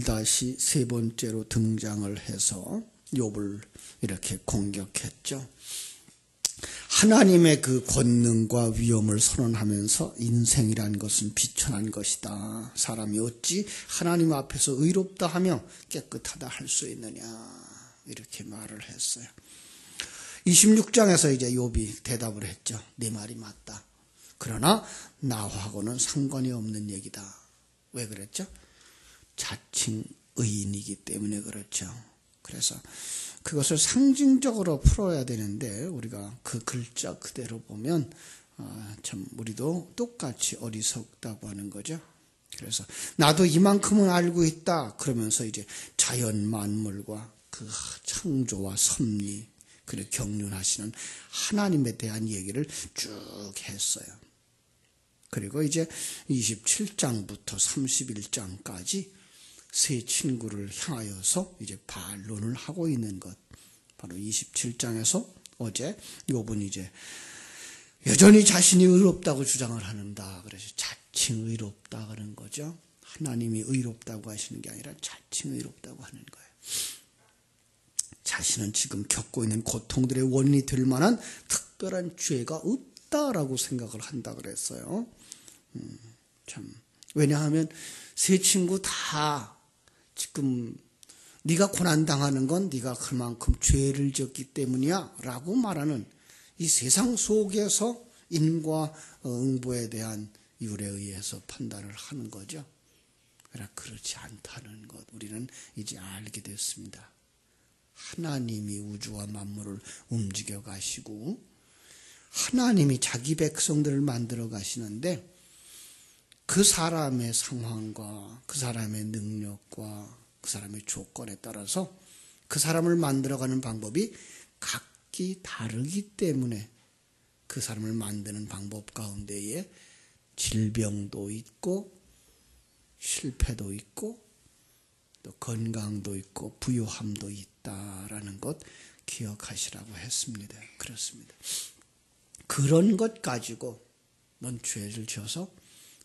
다시 세 번째로 등장을 해서 욥을 이렇게 공격했죠. 하나님의 그 권능과 위엄을 선언하면서 인생이란 것은 비천한 것이다. 사람이 어찌 하나님 앞에서 의롭다 하며 깨끗하다 할 수 있느냐. 이렇게 말을 했어요. 26장에서 이제 욥이 대답을 했죠. 네 말이 맞다. 그러나 나하고는 상관이 없는 얘기다. 왜 그랬죠? 자칭 의인이기 때문에 그렇죠. 그래서 그것을 상징적으로 풀어야 되는데 우리가 그 글자 그대로 보면 참 우리도 똑같이 어리석다고 하는 거죠. 그래서 나도 이만큼은 알고 있다 그러면서 이제 자연 만물과 그 창조와 섭리 그리고 경륜하시는 하나님에 대한 얘기를 쭉 했어요. 그리고 이제 27장부터 31장까지 세 친구를 향하여서 이제 반론을 하고 있는 것. 바로 27장에서 어제 욥은 이제 여전히 자신이 의롭다고 주장을 하는다. 그래서 자칭 의롭다 그런 거죠. 하나님이 의롭다고 하시는 게 아니라 자칭 의롭다고 하는 거예요. 자신은 지금 겪고 있는 고통들의 원인이 될 만한 특별한 죄가 없다라고 생각을 한다 그랬어요. 참 왜냐하면 세 친구 다 지금 네가 고난당하는 건 네가 그만큼 죄를 지었기 때문이야 라고 말하는 이 세상 속에서 인과응보에 대한 율에 의해서 판단을 하는 거죠. 그러나 그렇지 않다는 것 우리는 이제 알게 됐습니다. 하나님이 우주와 만물을 움직여 가시고 하나님이 자기 백성들을 만들어 가시는데 그 사람의 상황과 그 사람의 능력과 그 사람의 조건에 따라서 그 사람을 만들어가는 방법이 각기 다르기 때문에 그 사람을 만드는 방법 가운데에 질병도 있고 실패도 있고 또 건강도 있고 부유함도 있다라는 것 기억하시라고 했습니다. 그렇습니다. 그런 것 가지고 넌 죄를 지어서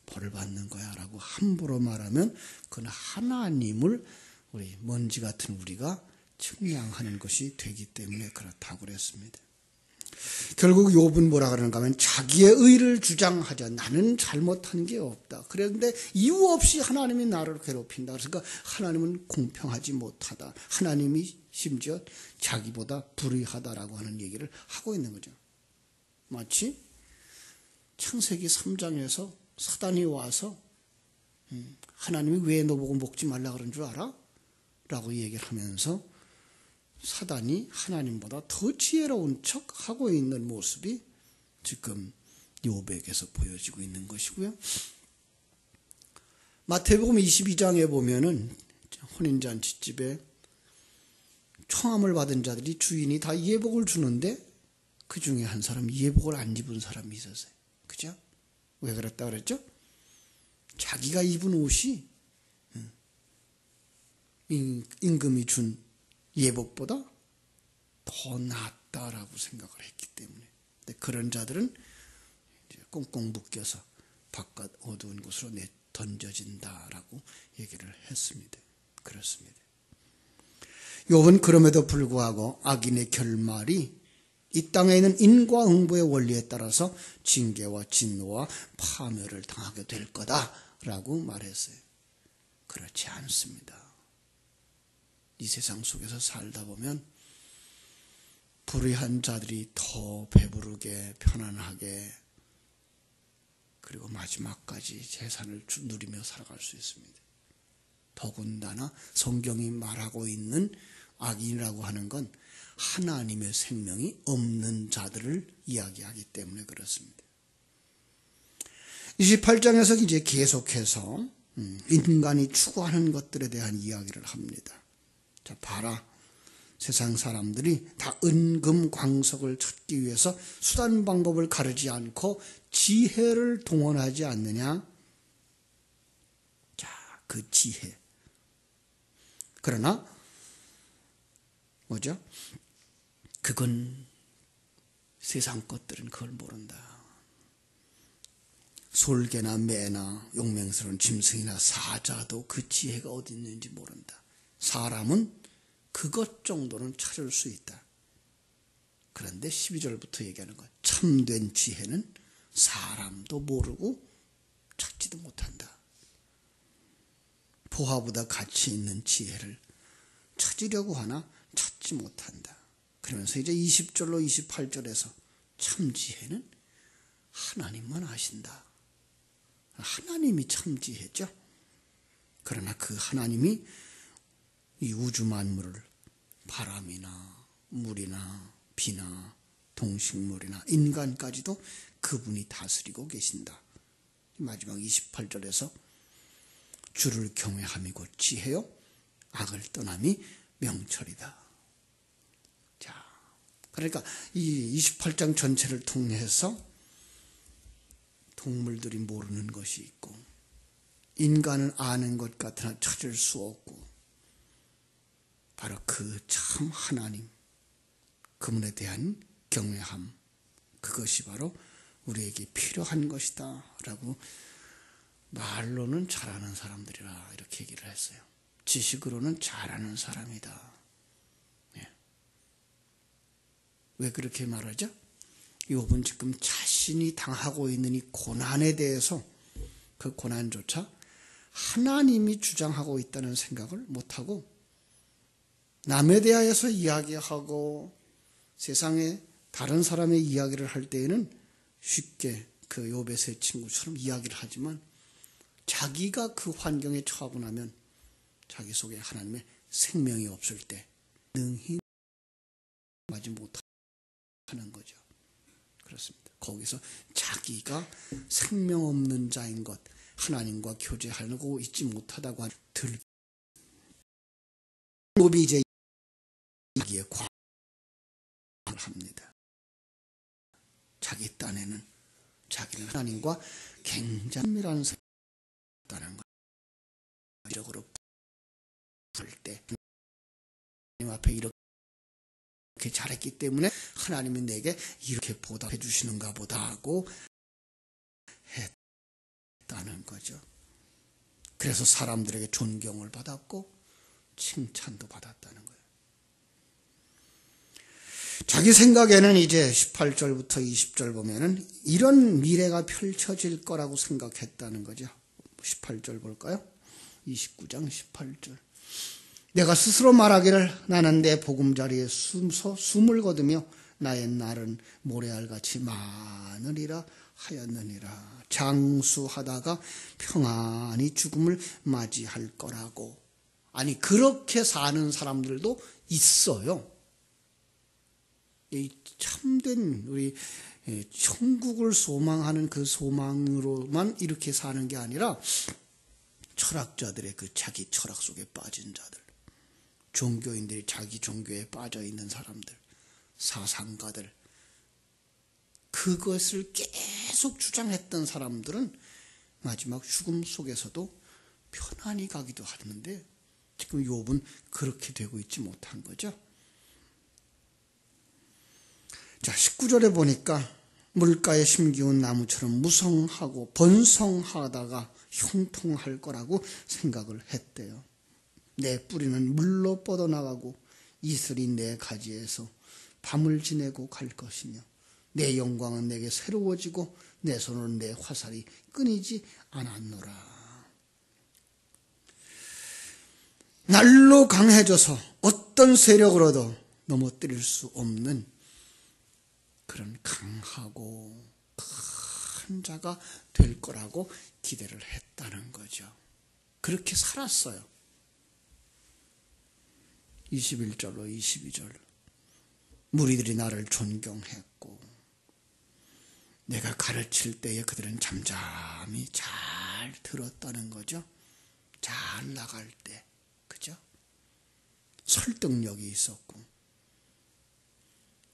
벌을 받는 거야 라고 함부로 말하면 그건 하나님을 우리 먼지 같은 우리가 측량하는 것이 되기 때문에 그렇다고 그랬습니다. 결국 욥은 뭐라 그러는가 하면 자기의 의를 주장하자. 나는 잘못한 게 없다. 그런데 이유 없이 하나님이 나를 괴롭힌다. 그러니까 하나님은 공평하지 못하다. 하나님이 심지어 자기보다 불의하다라고 하는 얘기를 하고 있는 거죠. 마치 창세기 3장에서 사단이 와서 하나님이 왜 너보고 먹지 말라 그런 줄 알아? 라고 얘기를 하면서 사단이 하나님보다 더 지혜로운 척하고 있는 모습이 지금 욥에게서 보여지고 있는 것이고요. 마태복음 22장에 보면은 혼인잔치집에 청함을 받은 자들이 주인이 다 예복을 주는데 그 중에 한 사람 예복을 안 입은 사람이 있었어요. 그죠? 왜 그랬다 그랬죠? 자기가 입은 옷이 임금이 준 예복보다 더 낫다라고 생각을 했기 때문에. 근데 그런 자들은 이제 꽁꽁 묶여서 바깥 어두운 곳으로 던져진다라고 얘기를 했습니다. 그렇습니다. 욥은 그럼에도 불구하고 악인의 결말이 이 땅에 있는 인과응보의 원리에 따라서 징계와 진노와 파멸을 당하게 될 거다라고 말했어요. 그렇지 않습니다. 이 세상 속에서 살다 보면 불의한 자들이 더 배부르게 편안하게 그리고 마지막까지 재산을 누리며 살아갈 수 있습니다. 더군다나 성경이 말하고 있는 악인이라고 하는 건 하나님의 생명이 없는 자들을 이야기하기 때문에 그렇습니다. 28장에서 이제 계속해서 인간이 추구하는 것들에 대한 이야기를 합니다. 자, 봐라. 세상 사람들이 다 은금광석을 찾기 위해서 수단 방법을 가르지 않고 지혜를 동원하지 않느냐? 자, 그 지혜. 그러나 뭐죠? 그건 세상 것들은 그걸 모른다. 솔개나 매나 용맹스러운 짐승이나 사자도 그 지혜가 어디 있는지 모른다. 사람은 그것 정도는 찾을 수 있다. 그런데 12절부터 얘기하는 거야. 참된 지혜는 사람도 모르고 찾지도 못한다. 보화보다 가치 있는 지혜를 찾으려고 하나 찾지 못한다. 그러면서 이제 20절로 28절에서 참 지혜는 하나님만 아신다. 하나님이 참 지혜죠. 그러나 그 하나님이 이 우주 만물을 바람이나 물이나 비나 동식물이나 인간까지도 그분이 다스리고 계신다. 마지막 28절에서 주를 경외함이 곧 지혜요 악을 떠남이 명철이다. 자, 그러니까 이 28장 전체를 통해서 동물들이 모르는 것이 있고 인간은 아는 것 같으나 찾을 수 없고 바로 그 참 하나님, 그분에 대한 경외함, 그것이 바로 우리에게 필요한 것이다 라고 말로는 잘하는 사람들이라 이렇게 얘기를 했어요. 지식으로는 잘하는 사람이다. 예. 왜 그렇게 말하죠? 욥은 지금 자신이 당하고 있는 이 고난에 대해서 그 고난조차 하나님이 주장하고 있다는 생각을 못하고 남에 대하여서 이야기하고 세상에 다른 사람의 이야기를 할 때에는 쉽게 그 욥의 세 친구처럼 이야기를 하지만 자기가 그 환경에 처하고 나면 자기 속에 하나님의 생명이 없을 때 능히 하지 못하는 거죠. 그렇습니다. 거기서 자기가 생명 없는 자인 것, 하나님과 교제하고 있지 못하다고 들. 욥이 이제 자기의 과를 합니다. 자기 딴에는 자기는 하나님과 굉장히 밀한 사람이라는 것. 적으로 볼 때 하나님 앞에 이렇게 잘했기 때문에 하나님이 내게 이렇게 보답해 주시는가 보다 하고 했다는 거죠. 그래서 사람들에게 존경을 받았고 칭찬도 받았다는 거예요. 자기 생각에는 이제 18절부터 20절 보면은 이런 미래가 펼쳐질 거라고 생각했다는 거죠. 18절 볼까요? 29장 18절. 내가 스스로 말하기를 나는 내 보금자리에 숨을 거두며 나의 날은 모래알같이 많으리라 하였느니라. 장수하다가 평안히 죽음을 맞이할 거라고. 아니 그렇게 사는 사람들도 있어요. 이 참된 우리 천국을 소망하는 그 소망으로만 이렇게 사는 게 아니라 철학자들의 그 자기 철학 속에 빠진 자들, 종교인들이 자기 종교에 빠져 있는 사람들, 사상가들, 그것을 계속 주장했던 사람들은 마지막 죽음 속에서도 편안히 가기도 하는데 지금 욥은 그렇게 되고 있지 못한 거죠. 자, 19절에 보니까 물가에 심기운 나무처럼 무성하고 번성하다가 형통할 거라고 생각을 했대요. 내 뿌리는 물로 뻗어나가고 이슬이 내 가지에서 밤을 지내고 갈 것이며 내 영광은 내게 새로워지고 내 손은 내 화살이 끊이지 않았노라. 날로 강해져서 어떤 세력으로도 넘어뜨릴 수 없는 그런 강하고 큰 자가 될 거라고 기대를 했다는 거죠. 그렇게 살았어요. 21절로 22절. 무리들이 나를 존경했고 내가 가르칠 때에 그들은 잠잠히 잘 들었다는 거죠. 잘 나갈 때. 그죠? 설득력이 있었고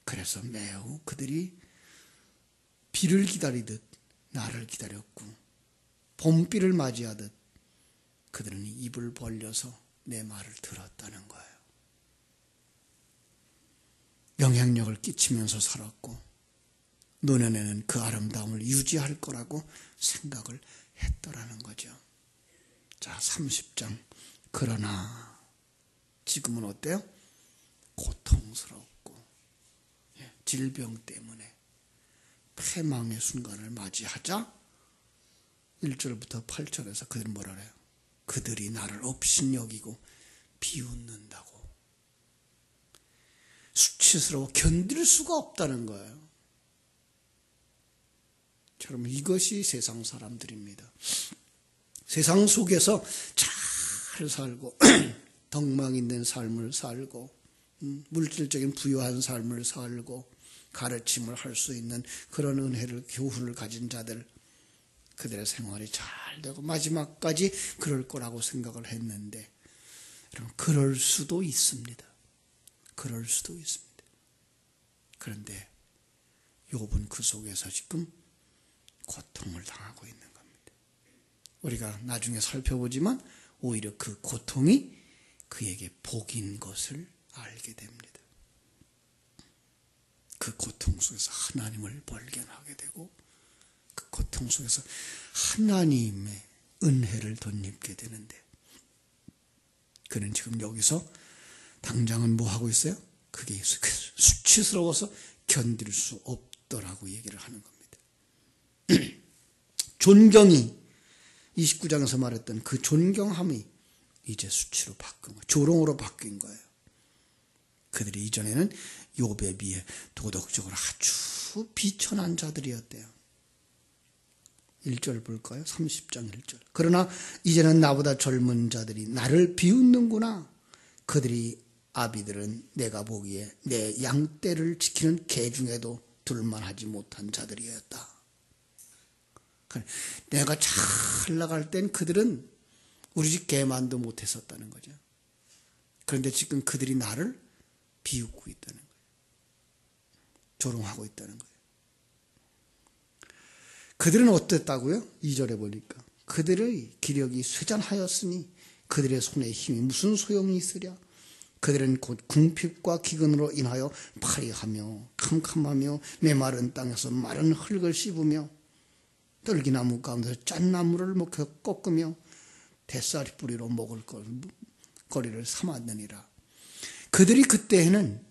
그래서 매우 그들이 비를 기다리듯 나를 기다렸고 봄비를 맞이하듯 그들은 입을 벌려서 내 말을 들었다는 거예요. 영향력을 끼치면서 살았고 노년에는 그 아름다움을 유지할 거라고 생각을 했더라는 거죠. 자, 30장. 그러나 지금은 어때요? 고통스럽고 질병 때문에 패망의 순간을 맞이하자 1절부터 8절에서 그들은 뭐라 그래요? 그들이 나를 업신여기고 비웃는다고. 수치스러워 견딜 수가 없다는 거예요. 여러분, 이것이 세상 사람들입니다. 세상 속에서 잘 살고 덕망 있는 삶을 살고 물질적인 부유한 삶을 살고 가르침을 할 수 있는 그런 은혜를, 교훈을 가진 자들, 그들의 생활이 잘 되고 마지막까지 그럴 거라고 생각을 했는데, 여러분, 그럴 수도 있습니다. 그럴 수도 있습니다. 그런데 욥은 그 속에서 지금 고통을 당하고 있는 겁니다. 우리가 나중에 살펴보지만 오히려 그 고통이 그에게 복인 것을 알게 됩니다. 그 고통 속에서 하나님을 발견하게 되고 그 고통 속에서 하나님의 은혜를 덧입게 되는데, 그는 지금 여기서 당장은 뭐 하고 있어요? 그게 수치스러워서 견딜 수 없더라고 얘기를 하는 겁니다. 존경이 29장에서 말했던 그 존경함이 이제 수치로 바뀐 거예요. 조롱으로 바뀐 거예요. 그들이 이전에는 욥에 비해 도덕적으로 아주 비천한 자들이었대요. 1절 볼까요? 30장 1절. 그러나 이제는 나보다 젊은 자들이 나를 비웃는구나. 그들이 아비들은 내가 보기에 내 양떼를 지키는 개 중에도 둘만하지 못한 자들이었다. 내가 잘 나갈 땐 그들은 우리 집 개만도 못했었다는 거죠. 그런데 지금 그들이 나를 비웃고 있다는 거예요. 조롱하고 있다는 거예요. 그들은 어땠다고요? 2절에 보니까 그들의 기력이 쇠잔하였으니 그들의 손에 힘이 무슨 소용이 있으랴. 그들은 곧 궁핍과 기근으로 인하여 파리하며 캄캄하며 메마른 땅에서 마른 흙을 씹으며 떨기나무 가운데서 짠나무를 꺾으며 뱃살이 뿌리로 먹을 거리를 삼았느니라. 그들이 그때에는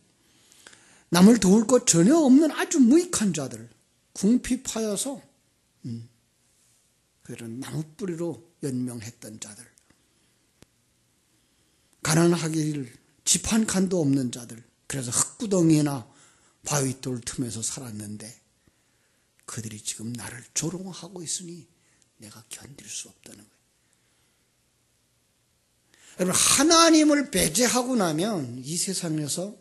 남을 도울 것 전혀 없는 아주 무익한 자들, 궁핍하여서 그들은 나무뿌리로 연명했던 자들, 가난하기를 집 한 칸도 없는 자들, 그래서 흙구덩이나 바위돌 틈에서 살았는데 그들이 지금 나를 조롱하고 있으니 내가 견딜 수 없다는 거예요. 여러분, 하나님을 배제하고 나면 이 세상에서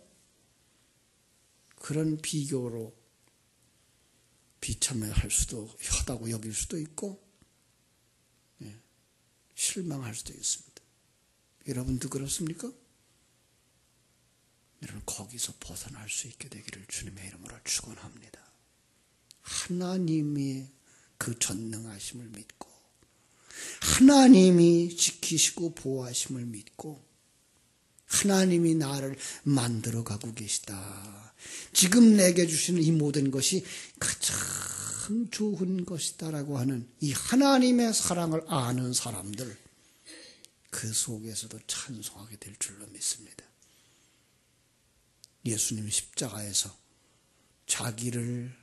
그런 비교로 비참해할 수도 하다고 여길 수도 있고 실망할 수도 있습니다. 여러분도 그렇습니까? 여러분, 거기서 벗어날 수 있게 되기를 주님의 이름으로 축원합니다. 하나님의 그 전능하심을 믿고 하나님이 지키시고 보호하심을 믿고 하나님이 나를 만들어가고 계시다. 지금 내게 주시는 이 모든 것이 가장 좋은 것이다라고 하는 이 하나님의 사랑을 아는 사람들, 그 속에서도 찬송하게 될 줄로 믿습니다. 예수님 십자가에서 자기를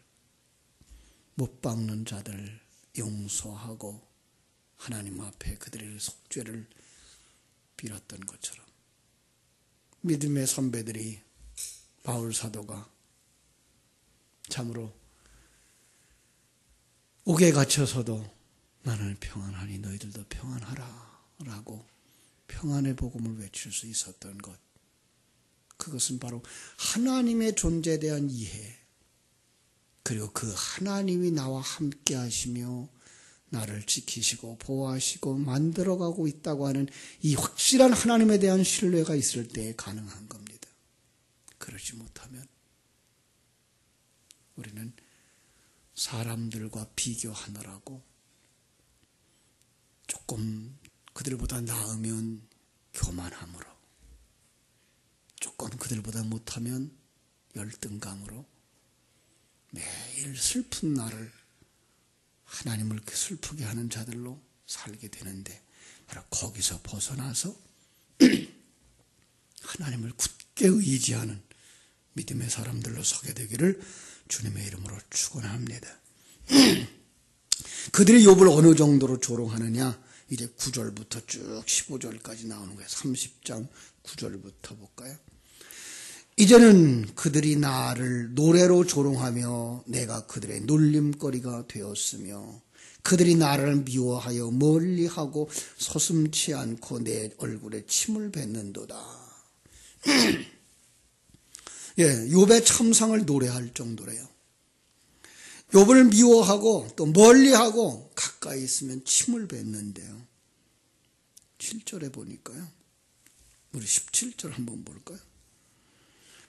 못 박는 자들을 용서하고 하나님 앞에 그들의 속죄를 빌었던 것처럼 믿음의 선배들이 바울 사도가 참으로 옥에 갇혀서도 나는 평안하니 너희들도 평안하라 라고 평안의 복음을 외칠 수 있었던 것, 그것은 바로 하나님의 존재에 대한 이해, 그리고 그 하나님이 나와 함께 하시며 나를 지키시고 보호하시고 만들어가고 있다고 하는 이 확실한 하나님에 대한 신뢰가 있을 때 가능한 겁니다. 그러지 못하면 우리는 사람들과 비교하느라고 조금 그들보다 나으면 교만함으로, 조금 그들보다 못하면 열등감으로 매일 슬픈 날을 하나님을 슬프게 하는 자들로 살게 되는데, 바로 거기서 벗어나서 하나님을 굳게 의지하는 믿음의 사람들로 서게 되기를 주님의 이름으로 축원합니다. 그들이 욥을 어느 정도로 조롱하느냐, 이제 9절부터 쭉 15절까지 나오는 거예요. 30장 9절부터 볼까요? 이제는 그들이 나를 노래로 조롱하며 내가 그들의 놀림거리가 되었으며 그들이 나를 미워하여 멀리하고 서슴지 않고 내 얼굴에 침을 뱉는도다. 예, 욥의 참상을 노래할 정도래요. 욥을 미워하고 또 멀리하고 가까이 있으면 침을 뱉는데요. 7절에 보니까요. 우리 17절 한번 볼까요?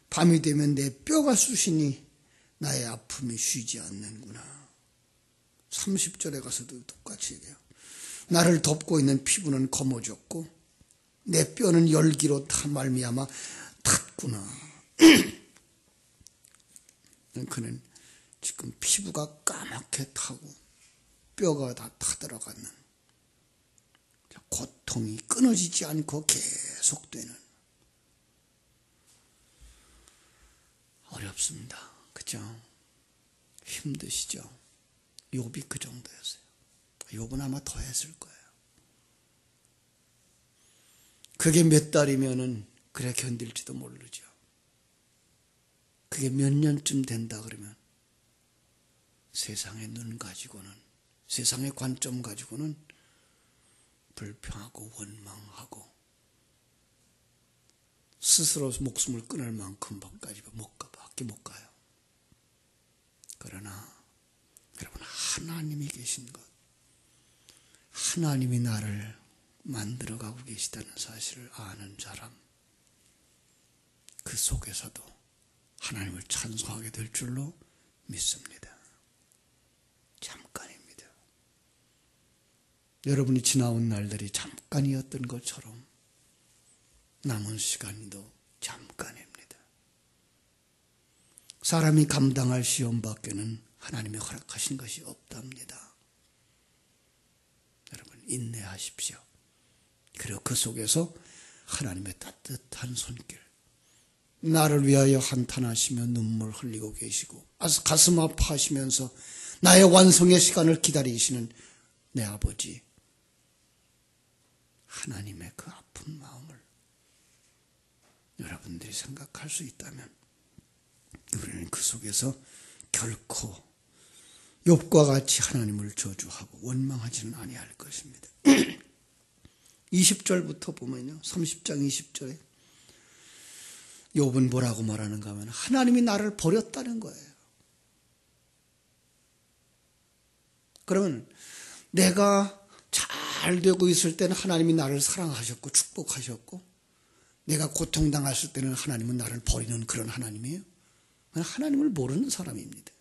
밤이 되면 내 뼈가 쑤시니 나의 아픔이 쉬지 않는구나. 30절에 가서도 똑같이 얘기해요. 나를 덮고 있는 피부는 검어졌고 내 뼈는 열기로 말미암아 탔구나. 그는 지금 피부가 까맣게 타고 뼈가 다 타들어가는 고통이 끊어지지 않고 계속되는, 어렵습니다. 그죠? 힘드시죠? 욥이 그 정도였어요. 욥은 아마 더 했을 거예요. 그게 몇 달이면은 그래 견딜지도 모르죠. 그게 몇 년쯤 된다 그러면 세상의 눈 가지고는, 세상의 관점 가지고는 불평하고 원망하고 스스로 목숨을 끊을 만큼까지 밖에 못 가요. 그러나 여러분, 하나님이 계신 것, 하나님이 나를 만들어가고 계시다는 사실을 아는 사람, 그 속에서도 하나님을 찬송하게 될 줄로 믿습니다. 잠깐입니다. 여러분이 지나온 날들이 잠깐이었던 것처럼 남은 시간도 잠깐입니다. 사람이 감당할 시험 밖에는 하나님이 허락하신 것이 없답니다. 여러분, 인내하십시오. 그리고 그 속에서 하나님의 따뜻한 손길, 나를 위하여 한탄하시며 눈물 흘리고 계시고 가슴 아파하시면서 나의 완성의 시간을 기다리시는 내 아버지, 하나님의 그 아픈 마음을 여러분들이 생각할 수 있다면 우리는 그 속에서 결코 욥과 같이 하나님을 저주하고 원망하지는 아니할 것입니다. 20절부터 보면요, 30장 20절에 욥은 뭐라고 말하는가 하면 하나님이 나를 버렸다는 거예요. 그러면 내가 잘 되고 있을 때는 하나님이 나를 사랑하셨고 축복하셨고, 내가 고통당했을 때는 하나님은 나를 버리는 그런 하나님이에요. 하나님을 모르는 사람입니다.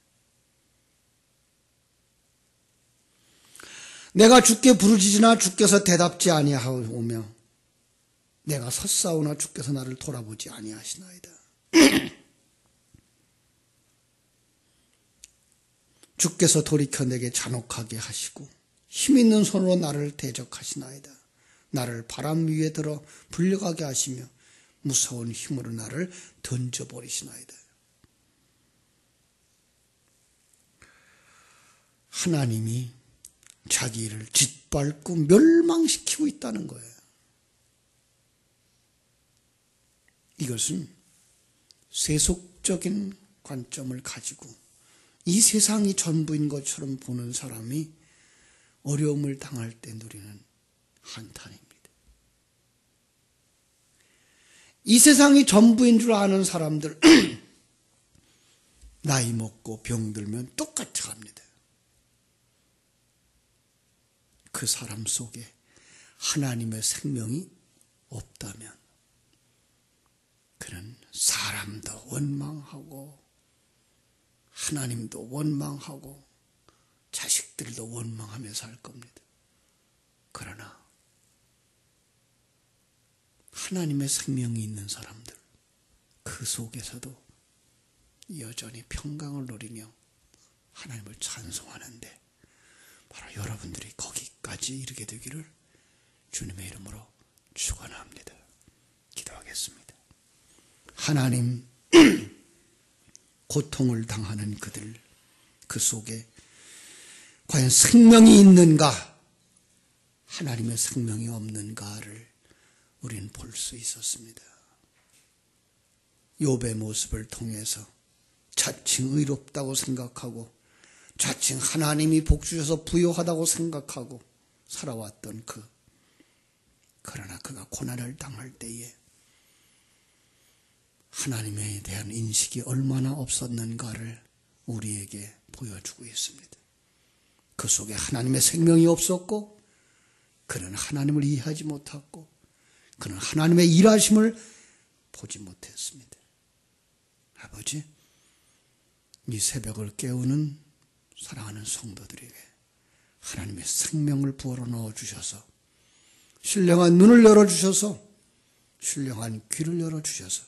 내가 주께 부르짖으나 주께서 대답지 아니하오며 내가 섰사오나 주께서 나를 돌아보지 아니하시나이다. 주께서 돌이켜 내게 잔혹하게 하시고 힘있는 손으로 나를 대적하시나이다. 나를 바람 위에 들어 불려가게 하시며 무서운 힘으로 나를 던져버리시나이다. 하나님이 자기를 짓밟고 멸망시키고 있다는 거예요. 이것은 세속적인 관점을 가지고 이 세상이 전부인 것처럼 보는 사람이 어려움을 당할 때 누리는 한탄입니다. 이 세상이 전부인 줄 아는 사람들 나이 먹고 병들면 똑같이 합니다. 그 사람 속에 하나님의 생명이 없다면 그는 사람도 원망하고 하나님도 원망하고 자식들도 원망하며 살 겁니다. 그러나 하나님의 생명이 있는 사람들, 그 속에서도 여전히 평강을 누리며 하나님을 찬송하는데 바로 여러분들이 거기까지 이르게 되기를 주님의 이름으로 축원합니다. 기도하겠습니다. 하나님, 고통을 당하는 그들, 그 속에 과연 생명이 있는가, 하나님의 생명이 없는가를 우리는 볼 수 있었습니다. 욥의 모습을 통해서 자칭 의롭다고 생각하고 자칭 하나님이 복 주셔서 부요하다고 생각하고 살아왔던 그러나 그가 고난을 당할 때에 하나님에 대한 인식이 얼마나 없었는가를 우리에게 보여주고 있습니다. 그 속에 하나님의 생명이 없었고 그는 하나님을 이해하지 못했고 그는 하나님의 일하심을 보지 못했습니다. 아버지, 이 새벽을 깨우는 사랑하는 성도들에게 하나님의 생명을 부어로 넣어주셔서 신령한 눈을 열어주셔서 신령한 귀를 열어주셔서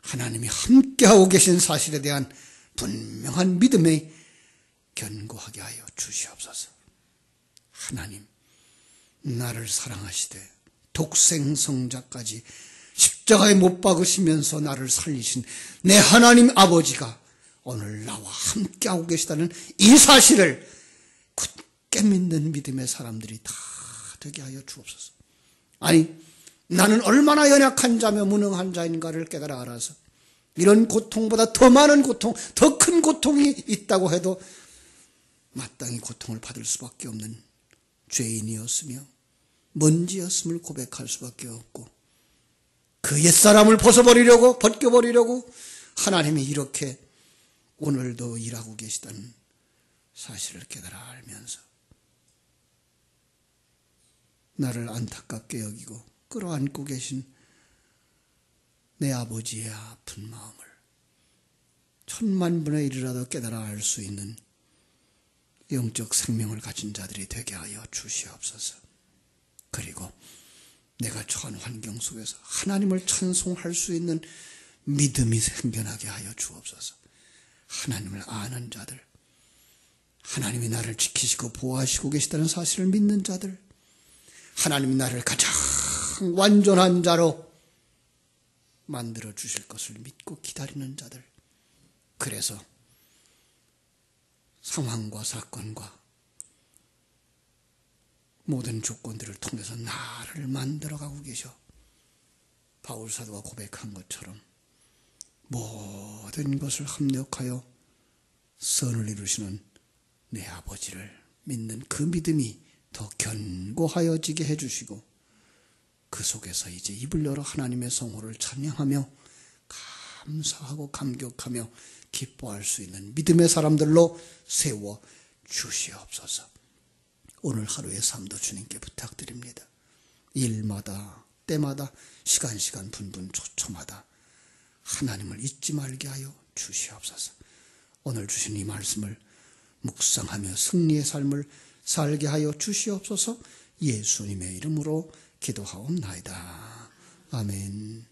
하나님이 함께하고 계신 사실에 대한 분명한 믿음에 견고하게 하여 주시옵소서. 하나님, 나를 사랑하시되 독생성자까지 십자가에 못 박으시면서 나를 살리신 내 하나님 아버지가 오늘 나와 함께하고 계시다는 이 사실을 굳게 믿는 믿음의 사람들이 다 되게 하여 주옵소서. 아니, 나는 얼마나 연약한 자며 무능한 자인가를 깨달아 알아서 이런 고통보다 더 많은 고통, 더 큰 고통이 있다고 해도 마땅히 고통을 받을 수밖에 없는 죄인이었으며 먼지였음을 고백할 수밖에 없고 그 옛사람을 벗겨버리려고 하나님이 이렇게 오늘도 일하고 계시다는 사실을 깨달아 알면서 나를 안타깝게 여기고 끌어안고 계신 내 아버지의 아픈 마음을 천만분의 1이라도 깨달아 알 수 있는 영적 생명을 가진 자들이 되게 하여 주시옵소서. 그리고 내가 처한 환경 속에서 하나님을 찬송할 수 있는 믿음이 생겨나게 하여 주옵소서. 하나님을 아는 자들, 하나님이 나를 지키시고 보호하시고 계시다는 사실을 믿는 자들, 하나님이 나를 가장 완전한 자로 만들어 주실 것을 믿고 기다리는 자들, 그래서 상황과 사건과 모든 조건들을 통해서 나를 만들어가고 계셔. 바울 사도가 고백한 것처럼 모든 것을 합력하여 선을 이루시는 내 아버지를 믿는 그 믿음이 더 견고하여지게 해주시고 그 속에서 이제 입을 열어 하나님의 성호를 찬양하며 감사하고 감격하며 기뻐할 수 있는 믿음의 사람들로 세워 주시옵소서. 오늘 하루의 삶도 주님께 부탁드립니다. 일마다 때마다 시간 분분 초초마다 하나님을 잊지 말게 하여 주시옵소서. 오늘 주신 이 말씀을 묵상하며 승리의 삶을 살게 하여 주시옵소서. 예수님의 이름으로 기도하옵나이다. 아멘.